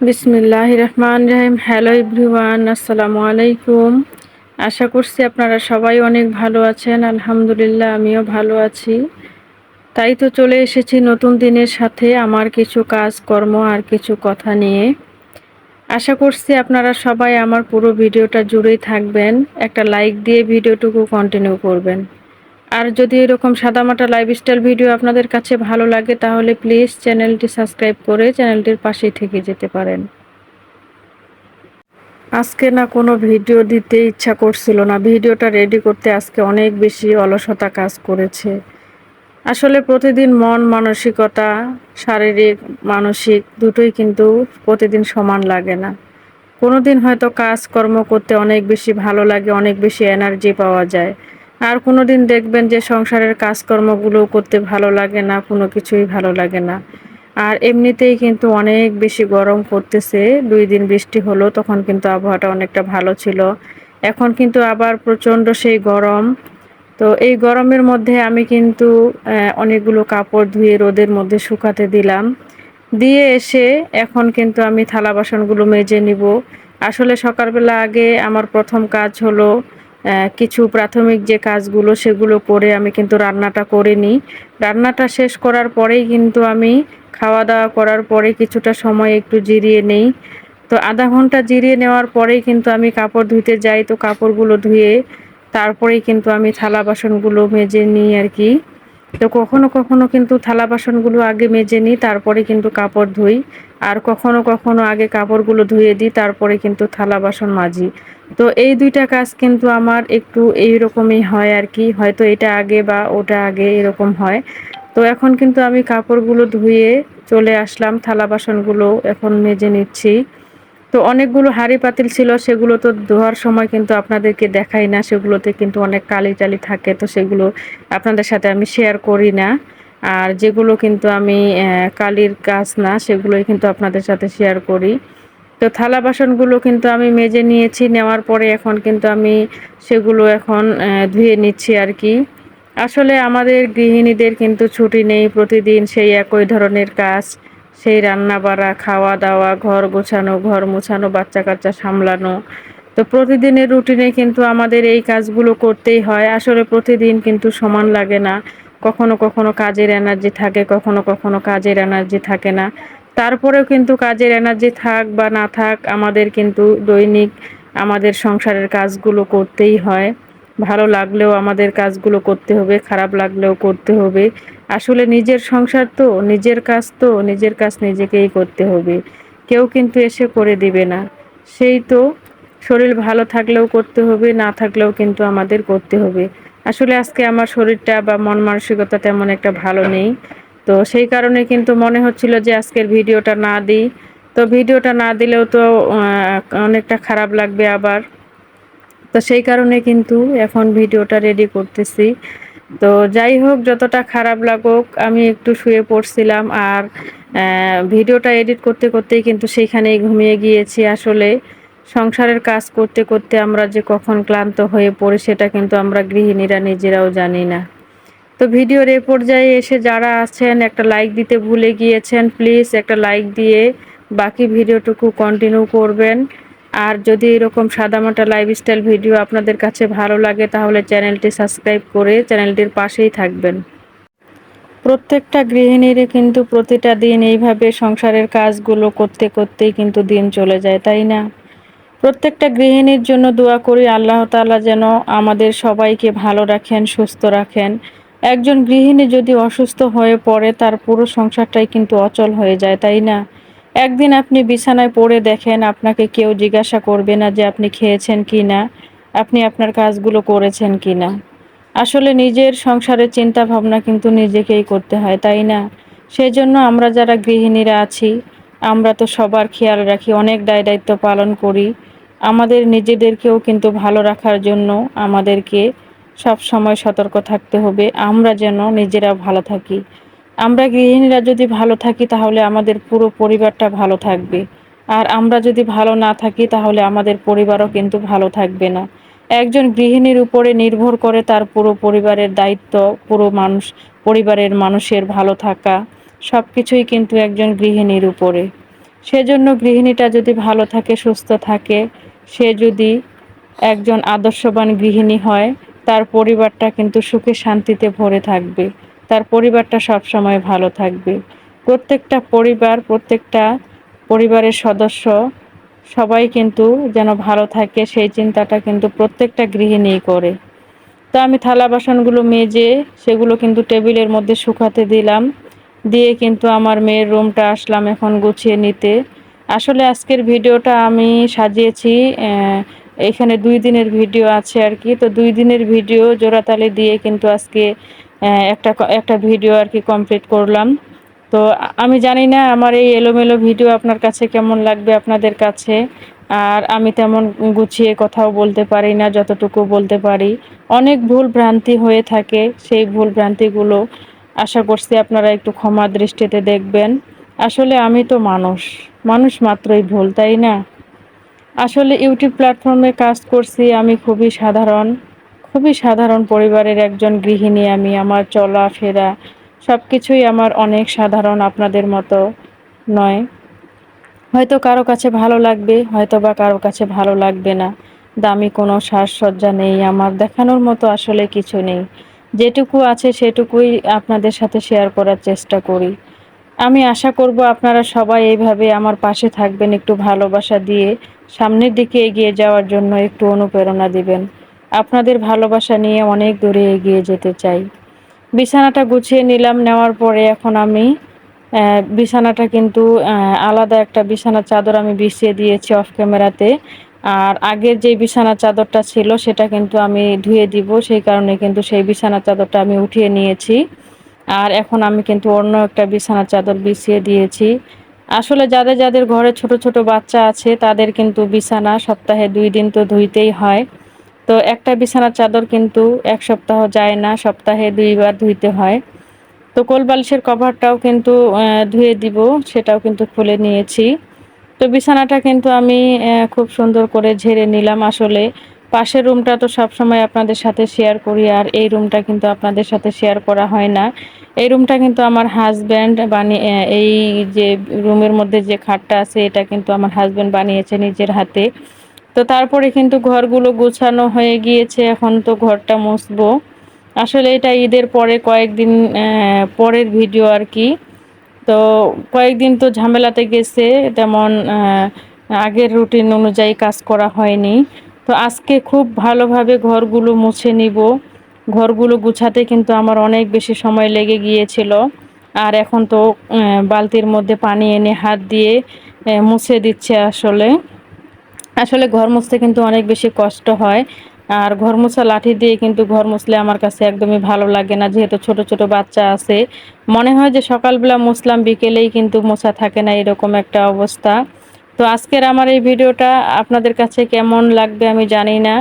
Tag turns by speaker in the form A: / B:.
A: বিসমিল্লাহির রহমানির রহিম। Hello everyone, আসসালামু আলাইকুম। আশা করছি আপনারা সবাই অনেক ভালো আছেন। আলহামদুলিল্লাহ, আমিও ভালো আছি। তাই তো চলে এসেছি নতুন দিনের সাথে আমার কিছু কাজকর্ম আর কিছু কথা নিয়ে। আশা করছি আপনারা সবাই আমার পুরো ভিডিওটা জুড়েই থাকবেন। একটা লাইক দিয়ে ভিডিওটুকু কন্টিনিউ করবেন। আর যদি এরকম সাদামাটা লাইফস্টাইল ভিডিও আপনাদের কাছে ভালো লাগে তাহলে প্লিজ চ্যানেলটি সাবস্ক্রাইব করে চ্যানেলটির পাশেই থেকে যেতে পারেন। আজকে না কোনো ভিডিও দিতে ইচ্ছা করছিল না। ভিডিওটা রেডি করতে আজকে অনেক বেশি অলসতা কাজ করেছে। আসলে প্রতিদিন মন মানসিকতা, শারীরিক মানসিক দুটোই কিন্তু প্রতিদিন সমান লাগে না। কোনোদিন হয়তো কাজকর্ম করতে অনেক বেশি ভালো লাগে, অনেক বেশি এনার্জি পাওয়া যায়। আর কোনোদিন দেখবেন যে সংসারের কাজকর্মগুলো করতে ভালো লাগে না, কোনো কিছুই ভালো লাগে না। আর এমনিতেই কিন্তু অনেক বেশি গরম পড়তেছে। ২ দিন বৃষ্টি হলো, তখন কিন্তু আবহাওয়াটা অনেকটা ভালো ছিল। এখন কিন্তু আবার প্রচণ্ড সেই গরম। তো এই গরমের মধ্যে আমি কিন্তু অনেকগুলো কাপড় ধুয়ে রোদের মধ্যে শুকাতে দিলাম। দিয়ে এসে এখন কিন্তু আমি থালা বাসনগুলো মেজে নিব। আসলে সকালবেলা আগে আমার ১ম কাজ হলো কিছু প্রাথমিক যে কাজগুলো সেগুলো করে আমি কিন্তু রান্নাটা করে নিই। রান্নাটা শেষ করার পরেই কিন্তু আমি খাওয়া-দাওয়া করার পরে কিছুটা সময় একটু জিরিয়ে নেই। তো ০.৫ ঘন্টা জিরিয়ে নেওয়ার পরেই কিন্তু আমি কাপড় ধুইতে যাই। তো কাপড়গুলো ধুয়ে তারপরেই কিন্তু আমি থালা বাসনগুলো মেজে নিই আরকি। তো কখনো, কখনো কিন্তু থালা বাসনগুলো আগে মেজে নিই, তারপরে কিন্তু কাপড় ধুই। আর কখনো, কখনো আগে কাপড়গুলো ধুয়ে দিই, তারপরে কিন্তু থালা বাসন মাজি। তো এই ২ টা কাজ কিন্তু আমার একটু এইরকমই হয় আরকি। হয়তো এটা আগে বা ওটা আগে এরকম হয়। তো এখন কিন্তু আমি কাপড়গুলো ধুয়ে চলে আসলাম। থালা বাসনগুলো এখন মেজে নিচ্ছি। তো অনেকগুলো হাঁড়ি-পাতিল ছিল, সেগুলো তো ধোয়ার সময় কিন্তু আপনাদেরকে দেখাই না। সেগুলোতে কিন্তু অনেক কালি-টালি থাকে। তো সেগুলো আপনাদের সাথে আমি শেয়ার করি না। আর যেগুলো কিন্তু আমি কালির কাজ না, সেগুলোই কিন্তু আপনাদের সাথে শেয়ার করি। তো থালা বাসনগুলো কিন্তু আমি মেজে নিয়েছি। নেওয়ার পরে এখন কিন্তু আমি সেগুলো এখন ধুয়ে নিচ্ছি আরকি। আসলে আমাদের গৃহিণীদের কিন্তু ছুটি নেই। প্রতিদিন সেই একই ধরনের কাজ। সেই রান্না-বাড়া, খাওয়া-দাওয়া, ঘর গোছানো, ঘর মুছানো, বাচ্চা-কাচ্চা সামলানো। তো প্রতিদিনের রুটিনে কিন্তু আমাদের এই কাজগুলো করতেই হয়। আসলে প্রতিদিন কিন্তু সমান লাগে না। কখনো, কখনো কাজের এনার্জি থাকে, কখনো, কখনো কাজের এনার্জি থাকে না। তারপরেও কিন্তু কাজের এনার্জি থাক বা না থাক, আমাদের কিন্তু দৈনিক আমাদের সংসারের কাজগুলো করতেই হয়। ভালো লাগলেও আমাদের কাজগুলো করতে হবে, খারাপ লাগলেও করতে হবে। আসলে নিজের সংসার তো, নিজের কাজ তো, নিজের কাজ নিজেকেই করতে হবে। কেউ কিন্তু এসে করে দিবে না। সেই তো শরীর ভালো থাকলেও করতে হবে, না থাকলেও কিন্তু আমাদের করতে হবে। আসলে আজকে আমার শরীরটা বা মন মানসিকতা তেমন একটা ভালো নেই। তো সেই কারণে কিন্তু মনে হচ্ছিল যে আজকের ভিডিওটা না দিই। তো ভিডিওটা না দিলেও তো অনেকটা খারাপ লাগবে আবার। তো সেই কারণে কিন্তু এখন ভিডিওটা রেডি করতেছি। তো যাই হোক, যতটা খারাপ লাগুক, আমি একটু শুয়ে পড়ছিলাম আর ভিডিওটা এডিট করতে, করতেই কিন্তু সেইখানেই ঘুমিয়ে গিয়েছি। আসলে সংসারের কাজ করতে, করতে আমরা যে কখন ক্লান্ত হয়ে পড়ি সেটা কিন্তু আমরা গৃহিণীরা নিজেরাও জানি না। তো ভিডিওর এ পর্যায়ে এসে যারা আছেন একটা লাইক দিতে ভুলে গিয়েছেন, প্লিজ একটা লাইক দিয়ে বাকি ভিডিওটুকু কন্টিনিউ করবেন। আর যদি এরকম সাদামাটা লাইফস্টাইল ভিডিও আপনাদের কাছে ভালো লাগে তাহলে চ্যানেলটি সাবস্ক্রাইব করে চ্যানেলটির পাশেই থাকবেন। প্রত্যেকটা গৃহিণীরই কিন্তু প্রতিটা দিন এইভাবে সংসারের কাজগুলো করতে, করতেই কিন্তু দিন চলে যায়, তাই না? প্রত্যেকটা গৃহিণীর জন্য দোয়া করি আল্লাহ তাআলা যেন আমাদের সবাইকে ভালো রাখেন, সুস্থ রাখেন। একজন গৃহিণী যদি অসুস্থ হয়ে পড়ে তার পুরো সংসারটাই কিন্তু অচল হয়ে যায়, তাই না? একদিন আপনি বিছানায় পড়ে দেখেন, আপনাকে কেউ জিজ্ঞাসা করবে না যে আপনি খেয়েছেন কিনা, আপনি আপনার কাজগুলো করেছেন কিনা। আসলে নিজের সংসারের চিন্তা ভাবনা কিন্তু নিজেকেই করতে হয়, তাই না? সেজন্য আমরা যারা গৃহিণীরা আছি, আমরা তো সবার খেয়াল রাখি, অনেক দায়-দায়িত্ব পালন করি। আমাদের নিজেদেরকেও কিন্তু ভালো রাখার জন্য আমাদেরকে সবসময় সতর্ক থাকতে হবে। আমরা যেন নিজেরা ভালো থাকি। আমরা গৃহিণীরা যদি ভালো থাকি তাহলে আমাদের পুরো পরিবারটা ভালো থাকবে। আর আমরা যদি ভালো না থাকি তাহলে আমাদের পরিবারও কিন্তু ভালো থাকবে না। একজন গৃহিণীর উপরে নির্ভর করে তার পুরো পরিবারের দায়িত্ব, পুরো পরিবারের মানুষের ভালো থাকা সবকিছুই কিন্তু একজন গৃহিণীর উপরে। সেজন্য গৃহিণীটা যদি ভালো থাকে, সুস্থ থাকে, সে যদি একজন আদর্শবান গৃহিণী হয়, তার পরিবারটা কিন্তু সুখে শান্তিতে ভরে থাকবে। তার পরিবারটা সবসময় ভালো থাকবে। প্রত্যেকটা পরিবার, প্রত্যেকটা পরিবারের সদস্য সবাই কিন্তু যেন ভালো থাকে, সেই চিন্তাটা কিন্তু প্রত্যেকটা গৃহিণীই করে। তো আমি থালা বাসনগুলো মেজে সেগুলো কিন্তু টেবিলের মধ্যে শুকাতে দিলাম। দিয়ে কিন্তু আমার মেয়ের রুমটা আসলাম এখন গুছিয়ে নিতে। আসলে আজকের ভিডিওটা আমি সাজিয়েছি, এখানে ২ দিনের ভিডিও আছে আরকি। তো ২ দিনের ভিডিও জোড়াতালি দিয়ে কিন্তু আজকে একটা ভিডিও আরকি কমপ্লিট করলাম। তো আমি জানি না আমার এই এলোমেলো ভিডিও আপনার কাছে কেমন লাগবে আপনাদের কাছে। আর আমি তেমন গুছিয়ে কথাও বলতে পারি না, যতটুকু বলতে পারি। অনেক ভুল ভ্রান্তি হয়ে থাকে, সেই ভুল ভ্রান্তিগুলো আশা করছি আপনারা একটু ক্ষমা দৃষ্টিতে দেখবেন। আসলে আমি তো মানুষ, মানুষ মাত্রই ভুল, তাই না? আসলে ইউটিউব প্ল্যাটফর্মে কাজ করছি আমি খুবই সাধারণ পরিবারের একজন গৃহিণী আমি। আমার চলাফেরা সবকিছুই আমার অনেক সাধারণ, আপনাদের মতো নয়। হয়তো কারো কাছে ভালো লাগবে, হয়তোবা কারো কাছে ভালো লাগবে না। দামি কোনো সাজসজ্জা নেই আমার, দেখানোর মতো আসলে কিছু নেই। যেটুকু আছে সেটুকুই আপনাদের সাথে শেয়ার করার চেষ্টা করি। আমি আশা করব আপনারা সবাই এইভাবে আমার পাশে থাকবেন, একটু ভালোবাসা দিয়ে সামনের দিকে এগিয়ে যাওয়ার জন্য একটু অনুপ্রেরণা দিবেন। আপনাদের ভালোবাসা নিয়ে অনেক দূরে এগিয়ে যেতে চাই। বিছানাটা গুছিয়ে নিলাম, নেওয়ার পরে এখন আমি বিছানাটা কিন্তু আলাদা একটা বিছানার চাদর আমি বিছিয়ে দিয়েছি অফ ক্যামেরাতে। আর আগের যে বিছানার চাদরটা ছিল সেটা কিন্তু আমি ধুয়ে দিব। সেই কারণে কিন্তু সেই বিছানার চাদরটা আমি উঠিয়ে নিয়েছি। আর এখন আমি কিন্তু অন্য একটা বিছানার চাদর বিছিয়ে দিয়েছি। আসলে যাদের ঘরে ছোট, ছোট বাচ্চা আছে তাদের কিন্তু বিছানা সপ্তাহে ২ দিন তো ধুইতেই হয়। তো একটা বিছানার চাদর কিন্তু ১ সপ্তাহ যায় না, সপ্তাহে ২ বার ধুইতে হয়। তো কোলবালিশের কভারটাও কিন্তু ধুয়ে দিব, সেটাও কিন্তু খুলে নিয়েছি। তো বিছানাটা কিন্তু আমি খুব সুন্দর করে ঝেড়ে নিলাম। আসলে পাশের রুমটা তো সবসময় আপনাদের সাথে শেয়ার করি, আর এই রুমটা কিন্তু আপনাদের সাথে শেয়ার করা হয় না। এই রুমটা কিন্তু আমার হাসব্যান্ড এই যে রুমের মধ্যে যে খাটটা আছে এটা কিন্তু আমার হাসব্যান্ড বানিয়েছে নিজের হাতে। তো তারপরে কিন্তু ঘরগুলো গোছানো হয়ে গিয়েছে, এখন তো ঘরটা মুছবো। আসলে এটা ঈদের পরে কয়েকদিন পরের ভিডিও আরকি। তো কয়েকদিন তো ঝামেলাতে গেছে, তেমন আগের রুটিন অনুযায়ী কাজ করা হয়নি। তো আজকে খুব ভালোভাবে ঘরগুলো মুছে নিব। ঘরগুলো গুছাতে কিন্তু আমার অনেক বেশি সময় লেগে গিয়েছিল। আর এখন তো বালতির মধ্যে পানি এনে হাত দিয়ে মুছে দিচ্ছে আসলে। আসলে ঘর মুছতে কিন্তু অনেক বেশি কষ্ট হয়। আর ঘর মোছা লাঠি দিয়ে কিন্তু ঘর মুছলে আমার কাছে একদমই ভালো লাগে না। যেহেতু ছোট, ছোট বাচ্চা আছে। মনে হয় যে সকালবেলা মুছলাম বিকেলেই কিন্তু মোছা থাকে না, এরকম একটা অবস্থা। তো আজকের আমার এই ভিডিওটা আপনাদের কাছে কেমন লাগবে আমি জানি না।